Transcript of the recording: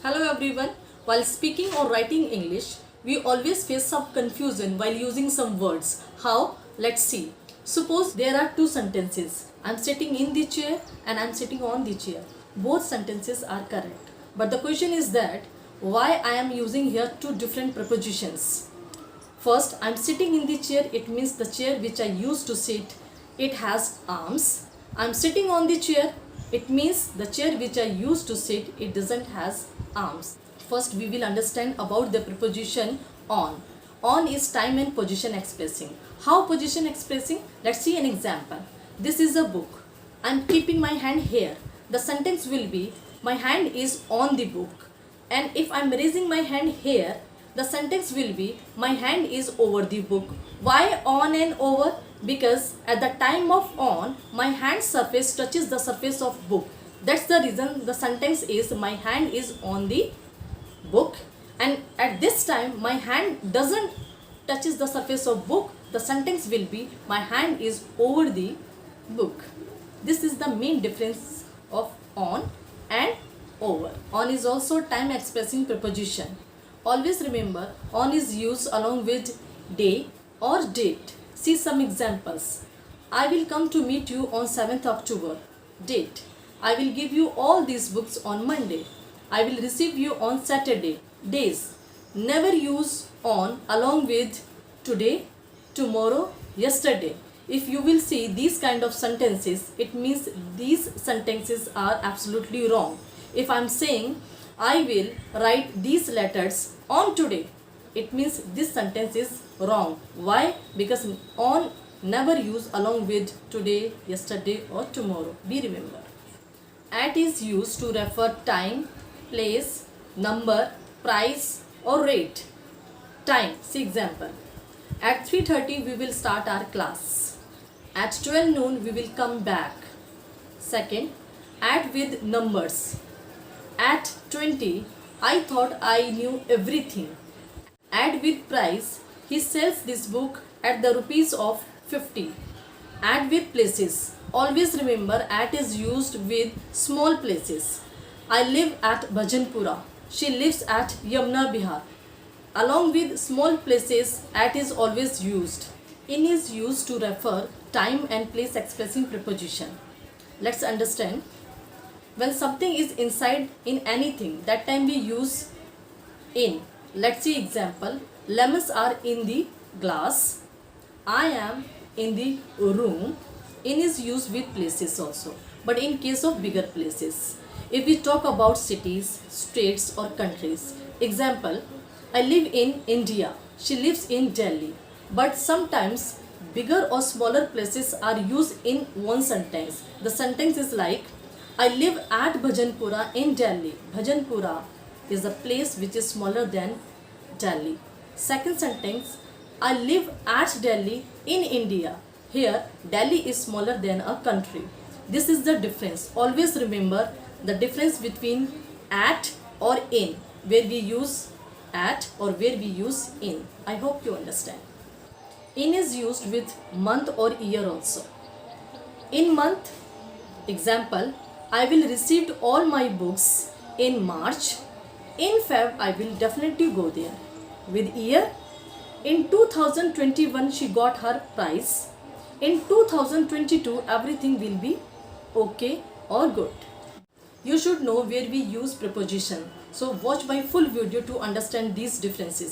Hello everyone. While speaking or writing English, we always face some confusion while using some words. How? Let's see. Suppose there are two sentences. I'm sitting in the chair and I'm sitting on the chair. Both sentences are correct. But the question is that why I am using here two different prepositions. First, I'm sitting in the chair. It means the chair which I used to sit, it has arms. I'm sitting on the chair. It means the chair which I used to sit, it doesn't has arms. First, we will understand about the preposition on. On is time and position expressing. How position expressing? Let's see an example. This is a book. I'm keeping my hand here. The sentence will be, my hand is on the book. And if I'm raising my hand here, the sentence will be, my hand is over the book. Why on and over? Because at the time of on, my hand surface touches the surface of book. That's the reason the sentence is, my hand is on the book. And at this time, my hand doesn't touches the surface of book. The sentence will be, my hand is over the book. This is the main difference of on and over. On is also time expressing preposition. Always remember, on is used along with day or date. See some examples. I will come to meet you on 7th October. Date. I will give you all these books on Monday. I will receive you on Saturday. Days. Never use on along with today, tomorrow, yesterday. If you will see these kind of sentences, it means these sentences are absolutely wrong. If I am saying, I will write these letters on today, it means this sentence is wrong. Why? Because on never use along with today, yesterday or tomorrow. Be remember. At is used to refer time, place, number, price or rate. Time. See example. At 3:30 we will start our class. At 12 noon we will come back. Second, at with numbers. At 20, I thought I knew everything. Add with price, he sells this book at the rupees of 50. Add with places. Always remember, at is used with small places. I live at Bhajanpura. She lives at Yamuna Bihar. Along with small places, at is always used. In is used to refer time and place expressing preposition. Let's understand. When something is inside in anything, that time we use in. Let's see example. Lemons are in the glass. I am in the room. In is used with places also, but in case of bigger places. If we talk about cities, states or countries. Example, I live in India. She lives in Delhi. But sometimes bigger or smaller places are used in one sentence. The sentence is like, I live at Bhajanpura in Delhi. Bhajanpura is a place which is smaller than Delhi. Second sentence, I live at Delhi in India. Here, Delhi is smaller than a country. This is the difference. Always remember the difference between at or in, where we use at or where we use in. I hope you understand. In is used with month or year also. In month, example, I will receive all my books in March. In Feb, I will definitely go there. With year, in 2021, she got her prize. In 2022, everything will be okay or good. You should know where we use preposition. So watch my full video to understand these differences.